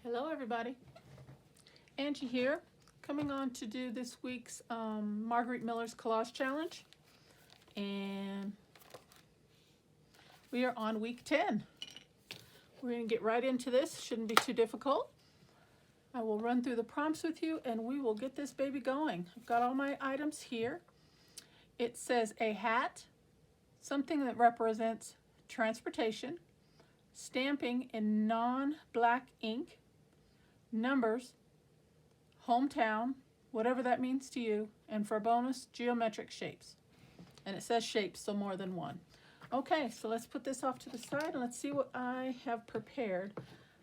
Hello everybody, Angie here, coming on to do this week's Marguerite Miller's Collage Challenge, and we are on week 10. We're going to get right into this, shouldn't be too difficult. I will run through the prompts with you and we will get this baby going. I've got all my items here. It says a hat, something that represents transportation, stamping in non-black ink, numbers, hometown, whatever that means to you, and for a bonus, geometric shapes. And it says shapes, so more than one. Okay, so let's put this off to the side and let's see what I have prepared.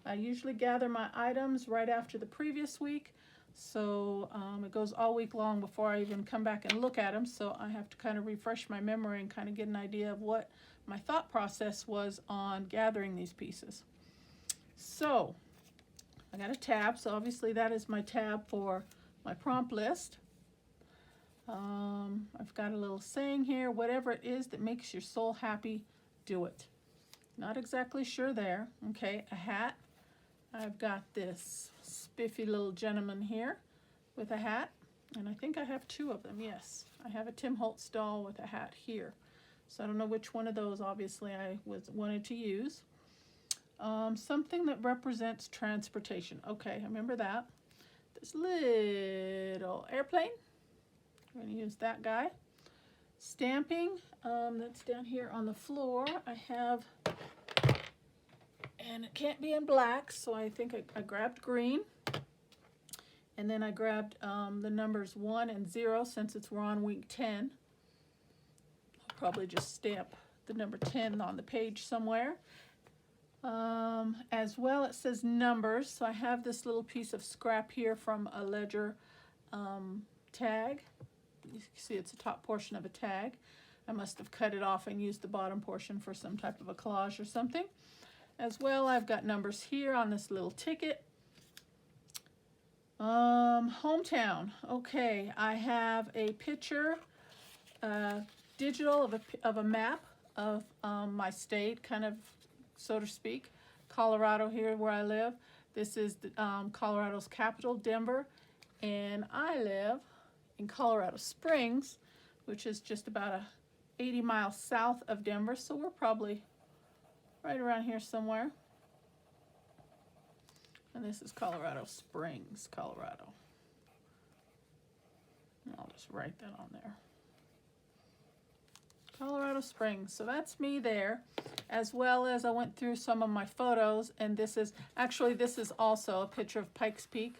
I usually gather my items right after the previous week, so it goes all week long before I even come back and look at them, so I have to kind of refresh my memory and kind of get an idea of what my thought process was on gathering these pieces. So I got a tab, so obviously that is my tab for my prompt list. I've got a little saying here, whatever it is that makes your soul happy, do it. Not exactly sure there. Okay, a hat. I've got this spiffy little gentleman here with a hat, and I think I have two of them, yes. I have a Tim Holtz doll with a hat here. So I don't know which one of those, obviously, I wanted to use. Something that represents transportation. Okay, I remember that. This little airplane. I'm going to use that guy. Stamping. That's down here on the floor. I have, and it can't be in black, so I think I grabbed green. And then I grabbed the numbers 1 and 0 since we're on week 10. I'll probably just stamp the number 10 on the page somewhere. As well, it says numbers, so I have this little piece of scrap here from a ledger tag. You can see it's the top portion of a tag. I must have cut it off and used the bottom portion for some type of a collage or something. As well, I've got numbers here on this little ticket. Hometown. Okay, I have a picture, digital of a map of my state, kind of, so to speak. Colorado here where I live. This is the, Colorado's capital, Denver, and I live in Colorado Springs, which is just about 80 miles south of Denver, so we're probably right around here somewhere. And this is Colorado Springs, Colorado. And I'll just write that on there. Colorado Springs, so that's me there, as well as I went through some of my photos, and this is also a picture of Pikes Peak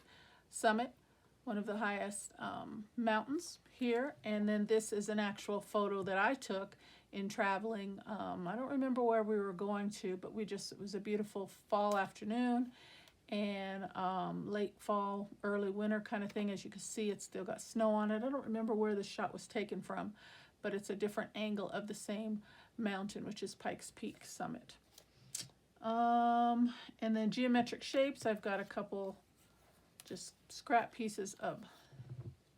Summit, one of the highest mountains here, and then this is an actual photo that I took in traveling. I don't remember where we were going to, but it was a beautiful fall afternoon, and late fall, early winter kind of thing. As you can see, it's still got snow on it. I don't remember where the shot was taken from, but it's a different angle of the same mountain, which is Pikes Peak Summit. And then geometric shapes, I've got a couple just scrap pieces of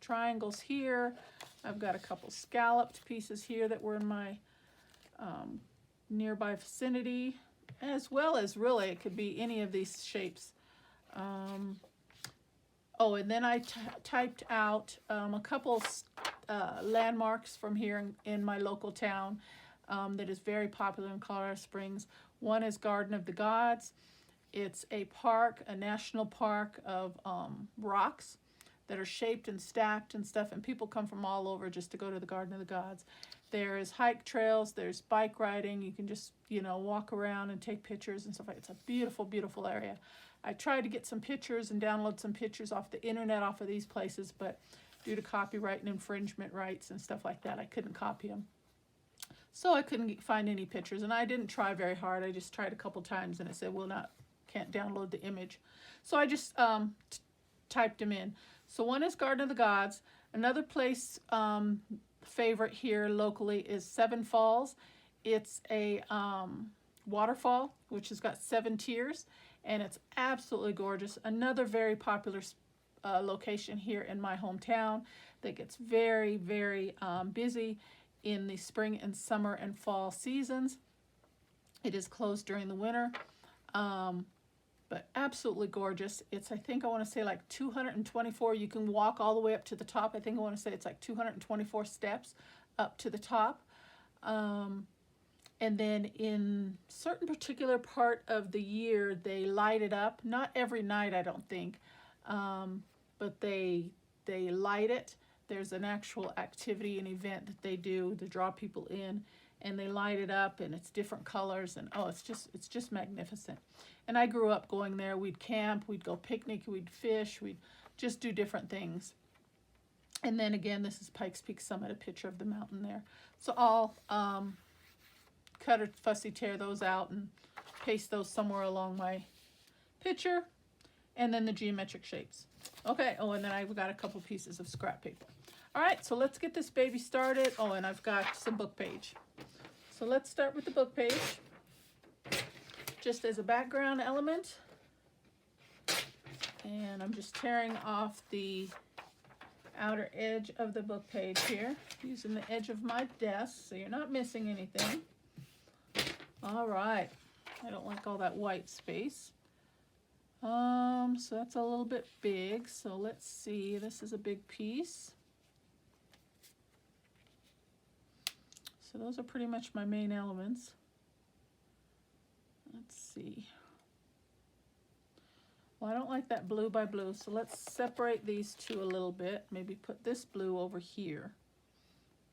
triangles here. I've got a couple scalloped pieces here that were in my nearby vicinity, as well as really it could be any of these shapes. Oh, and then I typed out a couple landmarks from here in my local town that is very popular in Colorado Springs. One is Garden of the Gods. It's a park, a national park of rocks that are shaped and stacked and stuff, and people come from all over just to go to the Garden of the Gods. There's hike trails, there's bike riding. You can just, walk around and take pictures and stuff like that. It's a beautiful, beautiful area. I tried to get some pictures and download some pictures off the internet off of these places, but due to copyright and infringement rights and stuff like that, I couldn't copy them. So I couldn't find any pictures, and I didn't try very hard. I just tried a couple times, and it said, can't download the image. So I just typed them in. So one is Garden of the Gods. Another place favorite here locally is Seven Falls. It's a waterfall, which has got 7 tiers, and it's absolutely gorgeous. Another very popular location here in my hometown that gets very, very busy in the spring and summer and fall seasons. It is closed during the winter, but but absolutely gorgeous. It's, I think I want to say like 224. You can walk all the way up to the top. I think I want to say it's like 224 steps up to the top. And then in certain particular part of the year, they light it up. Not every night, I don't think, but they light it. There's an actual activity, an event that they do to draw people in, and they light it up, and it's different colors, and oh, it's just magnificent. And I grew up going there. We'd camp, we'd go picnic, we'd fish, we'd just do different things. And then again, this is Pikes Peak Summit, a picture of the mountain there. So I'll cut or fussy tear those out and paste those somewhere along my picture, and then the geometric shapes. Okay, oh, and then I've got a couple pieces of scrap paper. All right, so let's get this baby started. Oh, and I've got some book page. So let's start with the book page, just as a background element. And I'm just tearing off the outer edge of the book page here, using the edge of my desk, so you're not missing anything. All right, I don't like all that white space. So that's a little bit big. So let's see, this is a big piece. So those are pretty much my main elements. Let's see. Well, I don't like that blue by blue, so let's separate these two a little bit. Maybe put this blue over here.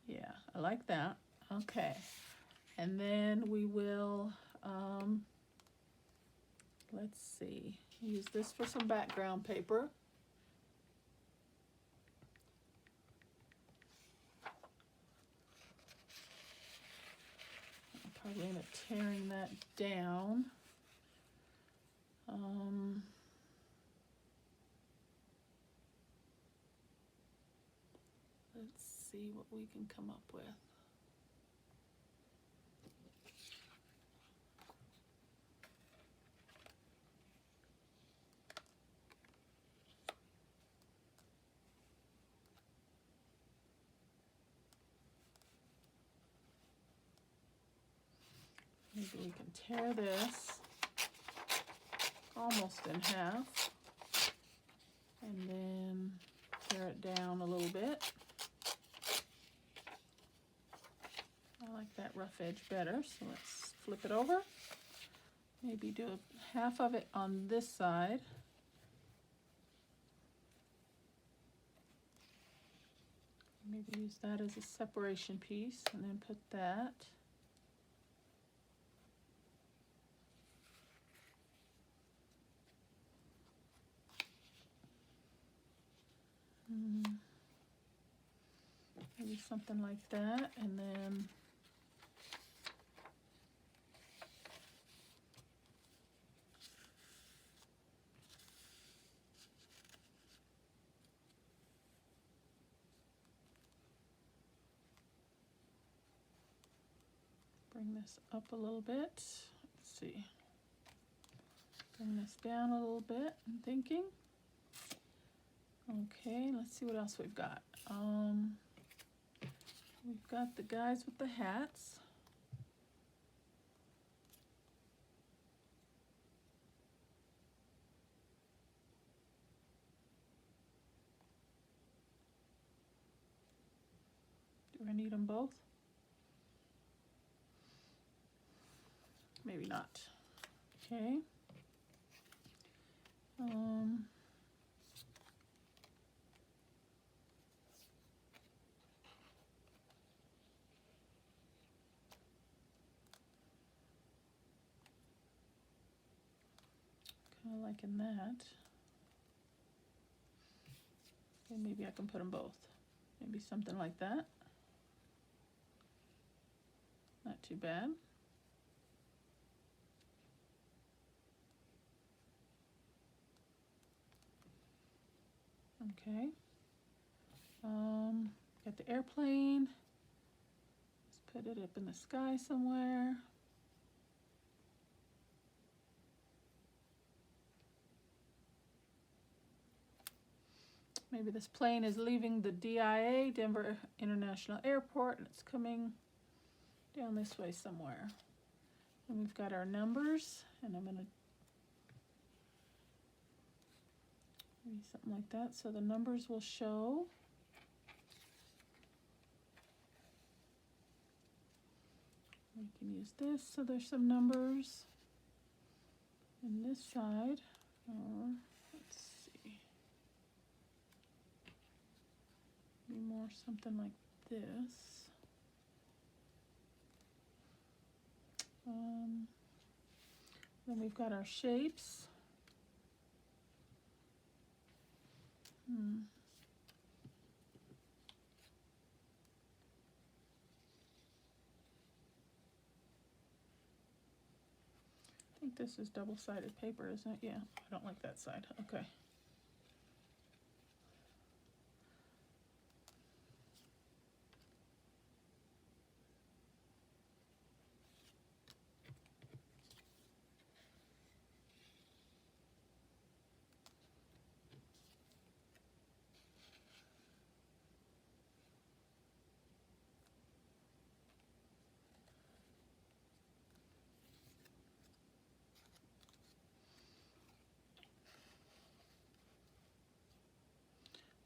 Yeah, I like that. Okay. And then we will, let's see, use this for some background paper. I'll probably end up tearing that down. Let's see what we can come up with. Maybe we can tear this almost in half, and then tear it down a little bit. I like that rough edge better, so let's flip it over. Maybe do half of it on this side. Maybe use that as a separation piece, and then put that. Maybe something like that, and then bring this up a little bit. Let's see. Bring this down a little bit, I'm thinking. Okay, let's see what else we've got. We've got the guys with the hats. Do I need them both? Maybe not. Okay. Kind of liking that. Okay, maybe I can put them both. Maybe something like that. Not too bad. Okay. Got the airplane. Let's put it up in the sky somewhere. Maybe this plane is leaving the DIA, Denver International Airport, and it's coming down this way somewhere. And we've got our numbers, and I'm going to Maybe something like that, so the numbers will show. We can use this, so there's some numbers in this side, or let's see, maybe more something like this. Then we've got our shapes. I think this is double-sided paper, isn't it? Yeah, I don't like that side. Okay.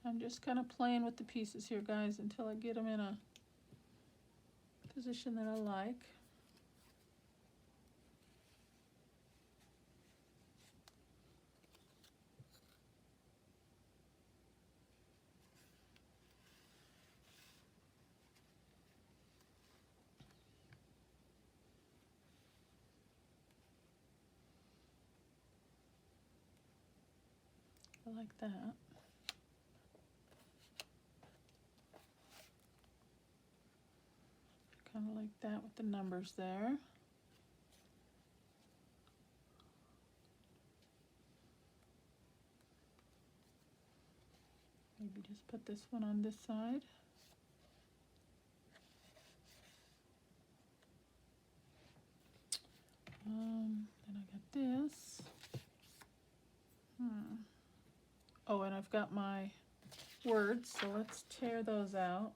I'm just kind of playing with the pieces here, guys, until I get them in a position that I like. I like that. Kind of like that with the numbers there. Maybe just put this one on this side. Then I got this. Oh, and I've got my words, so let's tear those out.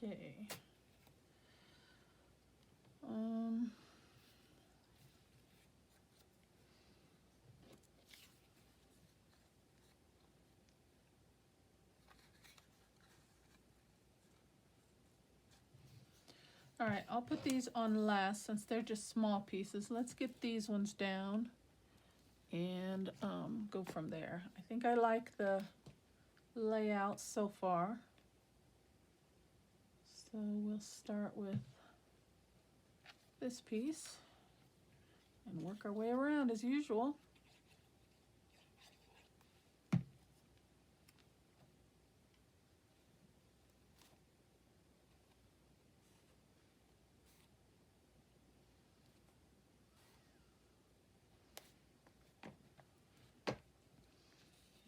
Okay. All right, I'll put these on last since they're just small pieces. Let's get these ones down and go from there. I think I like the layout so far. So we'll start with this piece and work our way around as usual.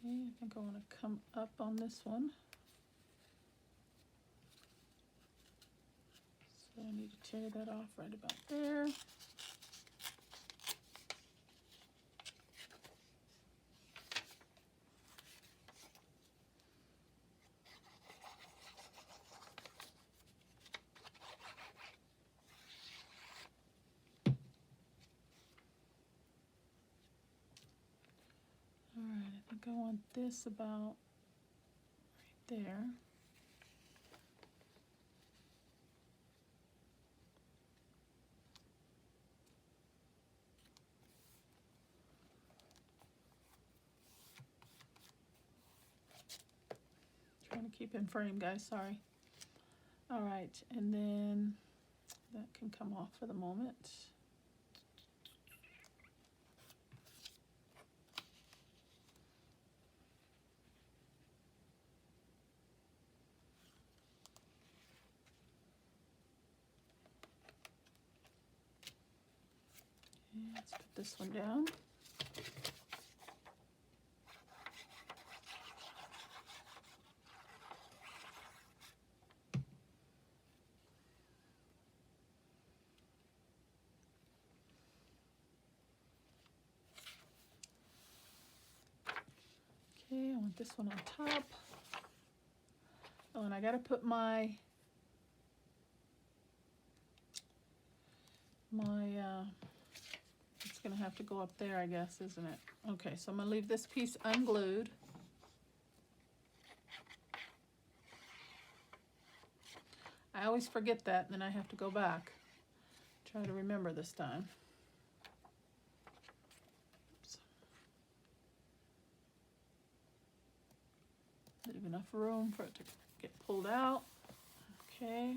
Okay, I think I want to come up on this one. So I need to tear that off right about there. Alright, I think I want this about right there. Trying to keep in frame, guys, sorry. Alright, and then that can come off for the moment. Let's put this one down. Okay, I want this one on top. Oh, and I gotta put my it's gonna have to go up there, I guess, isn't it? Okay, so I'm gonna leave this piece unglued. I always forget that, and then I have to go back. Try to remember this time. Oops. Leave enough room for it to get pulled out. Okay.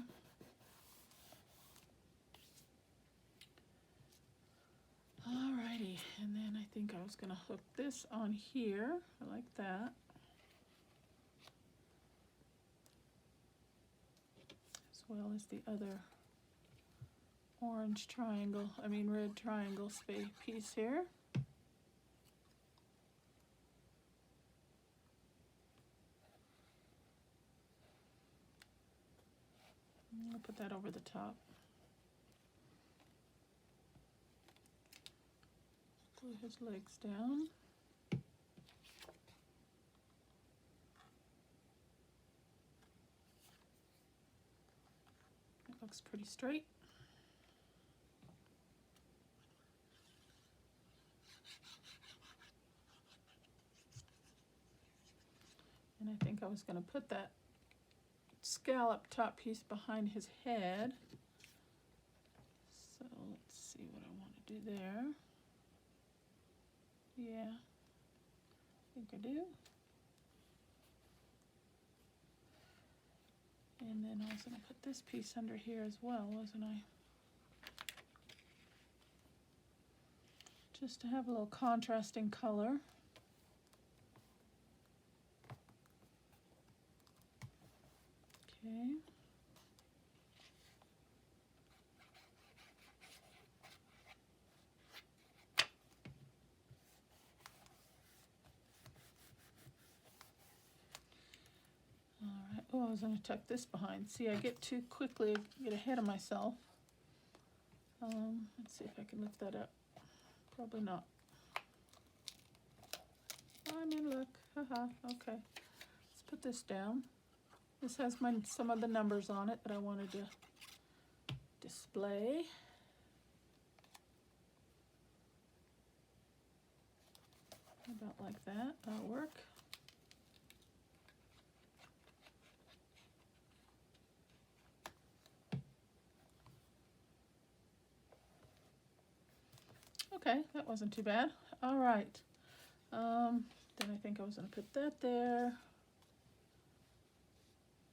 Alrighty, and then I think I was gonna hook this on here. I like that. As well as the other orange triangle, red triangle space piece here. I'll put that over the top. Glue his legs down. It looks pretty straight. And I think I was going to put that scallop top piece behind his head. So let's see what I want to do there. Yeah, I think I do. And then I was going to put this piece under here as well, wasn't I? Just to have a little contrasting color. Okay. Alright, oh, I was going to tuck this behind. See, I get too quickly, get ahead of myself. Let's see if I can lift that up. Probably not. Look, haha, okay. Let's put this down. This has some of the numbers on it that I wanted to display. About like that, that'll work. Okay, that wasn't too bad. All right. Then I think I was going to put that there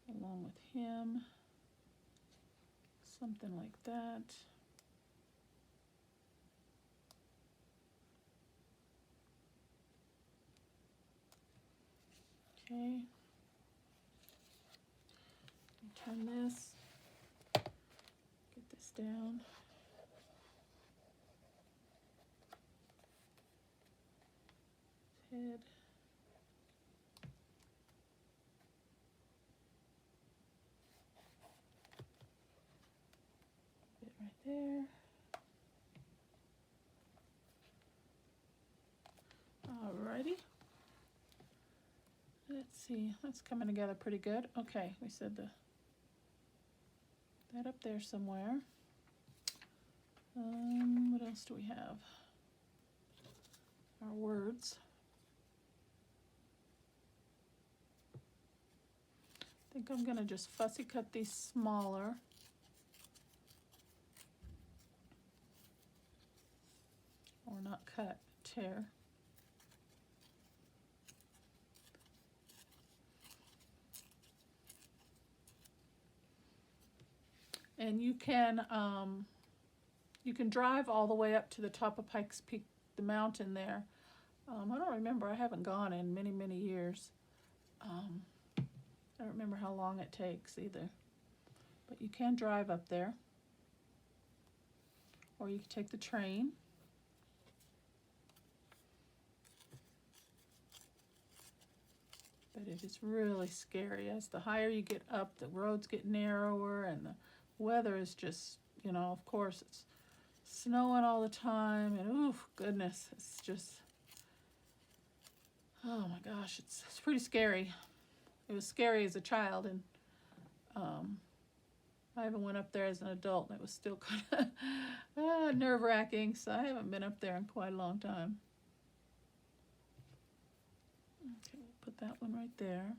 along with him. Something like that. Okay. Turn this. Get this down. Head. Bit right there. Alrighty. Let's see, that's coming together pretty good. Okay, we said that up there somewhere. What else do we have? Our words. I think I'm gonna just fussy cut these smaller. Or not cut, tear. And you can drive all the way up to the top of Pikes Peak, the mountain there. I don't remember, I haven't gone in many, many years. I don't remember how long it takes either. But you can drive up there. Or you can take the train. But it is really scary. As the higher you get up, the roads get narrower and the weather is just, of course, it's snowing all the time. And, oof, goodness, it's just, Oh my gosh, it's pretty scary. It was scary as a child, and I even went up there as an adult, and it was still kind of nerve-wracking, so I haven't been up there in quite a long time. Okay, we'll put that one right there.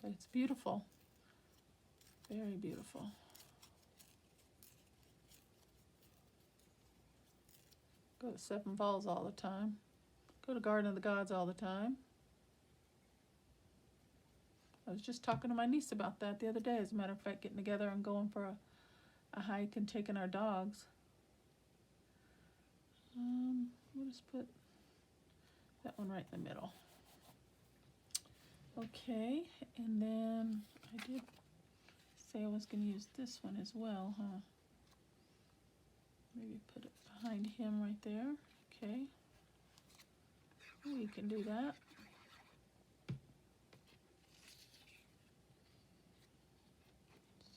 But it's beautiful. Very beautiful. Go to Seven Falls all the time. Go to Garden of the Gods all the time. I was just talking to my niece about that the other day, as a matter of fact, getting together and going for a hike and taking our dogs. We'll just put that one right in the middle. Okay, and then I did say I was going to use this one as well, huh? Maybe put it behind him right there. Okay. Oh, you can do that.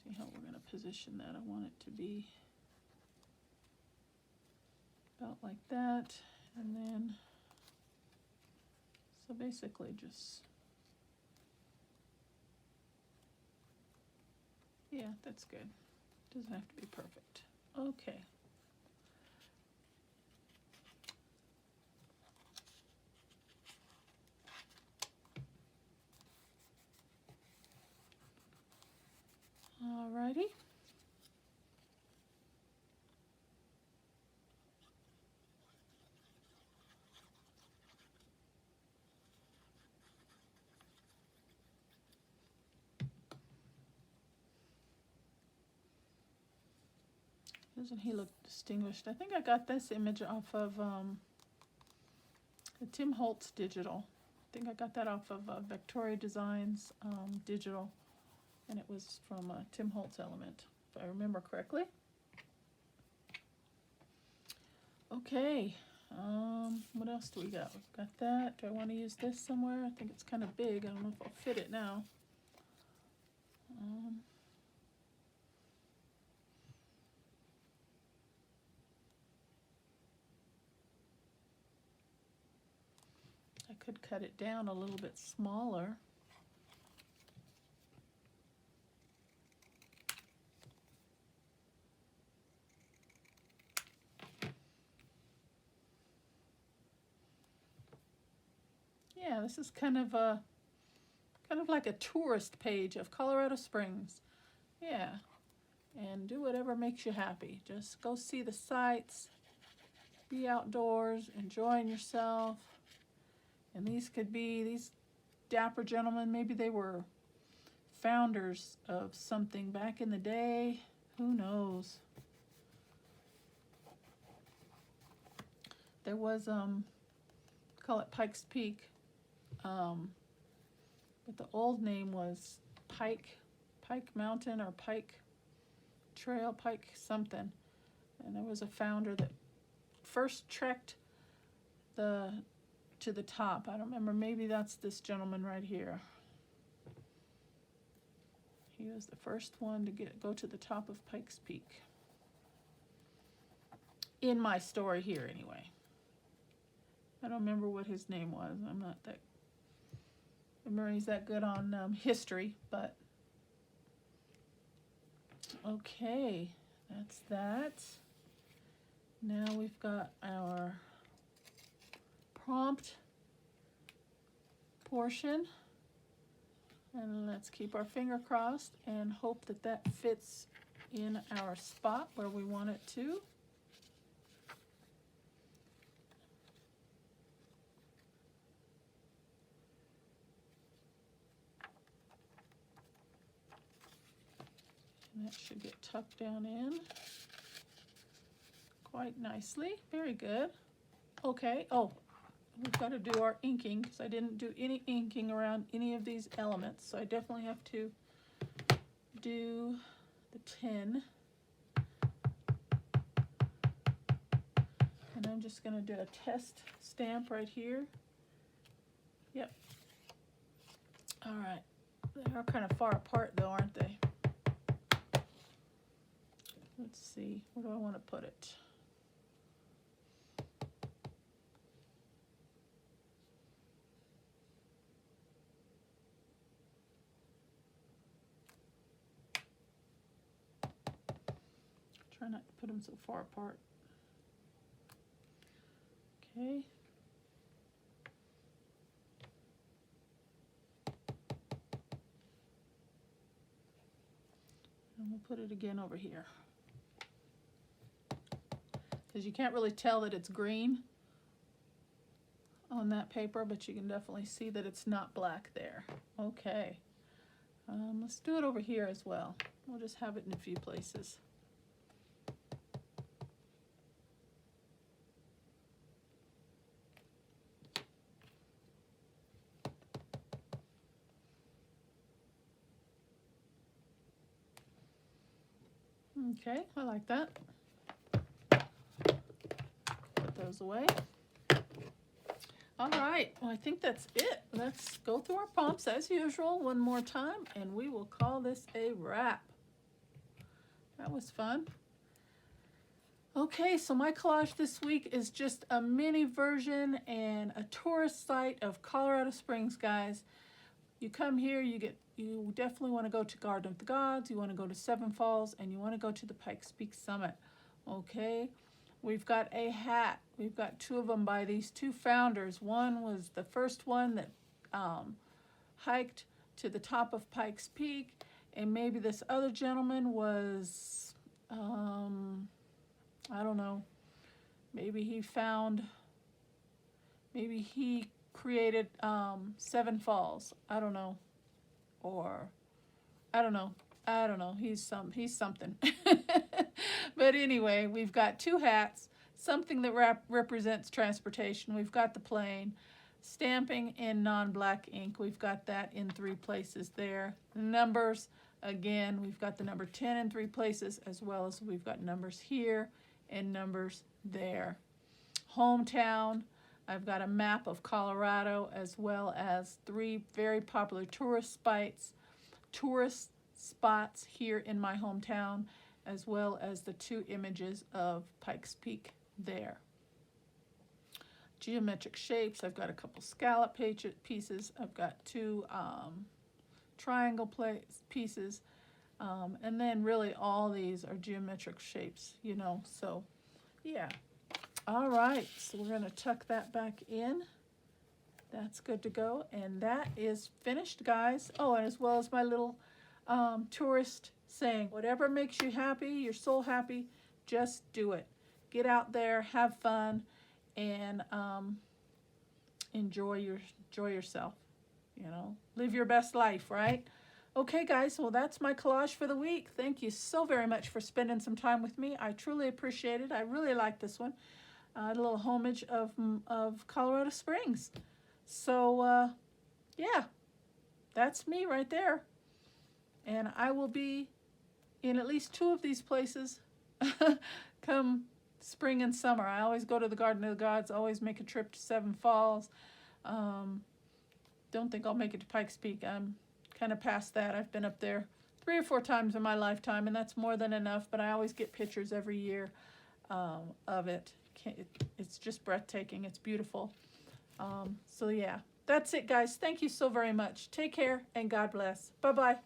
See how we're going to position that. I want it to be about like that, and then so basically just, yeah, that's good. Doesn't have to be perfect. Okay. Alrighty. Doesn't he look distinguished? I think I got this image off of the Tim Holtz digital. I think I got that off of Victoria Designs digital, and it was from Tim Holtz Element, if I remember correctly. Okay, what else do we got? We've got that. Do I want to use this somewhere? I think it's kind of big. I don't know if I'll fit it now. I could cut it down a little bit smaller. Yeah, this is kind of like a tourist page of Colorado Springs. Yeah, and do whatever makes you happy. Just go see the sights, be outdoors, enjoying yourself. And these could be, these dapper gentlemen, maybe they were founders of something back in the day. Who knows? There was, call it Pikes Peak. But the old name was Pike Mountain or Pike Trail, Pike something. And there was a founder that first trekked to the top. I don't remember, maybe that's this gentleman right here. He was the first one to go to the top of Pikes Peak. In my story here, anyway. I don't remember what his name was. I'm not that, memory's that good on history, but okay, that's that. Now we've got our prompt portion, and let's keep our finger crossed and hope that that fits in our spot where we want it to. And that should get tucked down in quite nicely. Very good. Okay, oh, we've got to do our inking because I didn't do any inking around any of these elements, so I definitely have to do the tin. And I'm just going to do a test stamp right here. Yep. All right. They are kind of far apart though, aren't they? Let's see, where do I want to put it? Try not to put them so far apart. Okay. And we'll put it again over here. Because you can't really tell that it's green on that paper, but you can definitely see that it's not black there. Okay. Let's do it over here as well. We'll just have it in a few places. Okay, I like that. Put those away. All right, well, I think that's it. Let's go through our prompts as usual one more time, and we will call this a wrap. That was fun. Okay, so my collage this week is just a mini version and a tourist site of Colorado Springs, guys. You come here, you definitely want to go to Garden of the Gods, you want to go to Seven Falls, and you want to go to the Pikes Peak Summit. Okay, we've got a hat. We've got two of them by these two founders. One was the first one that hiked to the top of Pikes Peak, and maybe this other gentleman was, I don't know, maybe he created Seven Falls. I don't know. Or I don't know. He's something. But anyway, we've got two hats, something that represents transportation. We've got the plane, stamping in non-black ink. We've got that in 3 places there. Numbers, again, we've got the number 10 in 3 places, as well as we've got numbers here and numbers there. Hometown, I've got a map of Colorado, as well as 3 very popular tourist spots here in my hometown, as well as the 2 images of Pikes Peak there. Geometric shapes, I've got a couple scallop pieces, I've got 2 triangle pieces, and then really all these are geometric shapes, you know, so yeah. All right, so we're going to tuck that back in. That's good to go, and that is finished, guys. Oh, and as well as my little tourist saying, whatever makes you happy, your soul happy, just do it. Get out there, have fun, and enjoy yourself. You know, live your best life, right? Okay, guys, well, that's my collage for the week. Thank you so very much for spending some time with me. I truly appreciate it. I really like this one. A little homage of Colorado Springs. So, yeah, that's me right there. And I will be in at least 2 of these places come spring and summer. I always go to the Garden of the Gods, always make a trip to Seven Falls. Don't think I'll make it to Pikes Peak. I'm kind of past that. I've been up there 3 or 4 times in my lifetime, and that's more than enough, but I always get pictures every year of it. It's just breathtaking. It's beautiful. So yeah, that's it, guys. Thank you so very much. Take care and God bless. Bye-bye.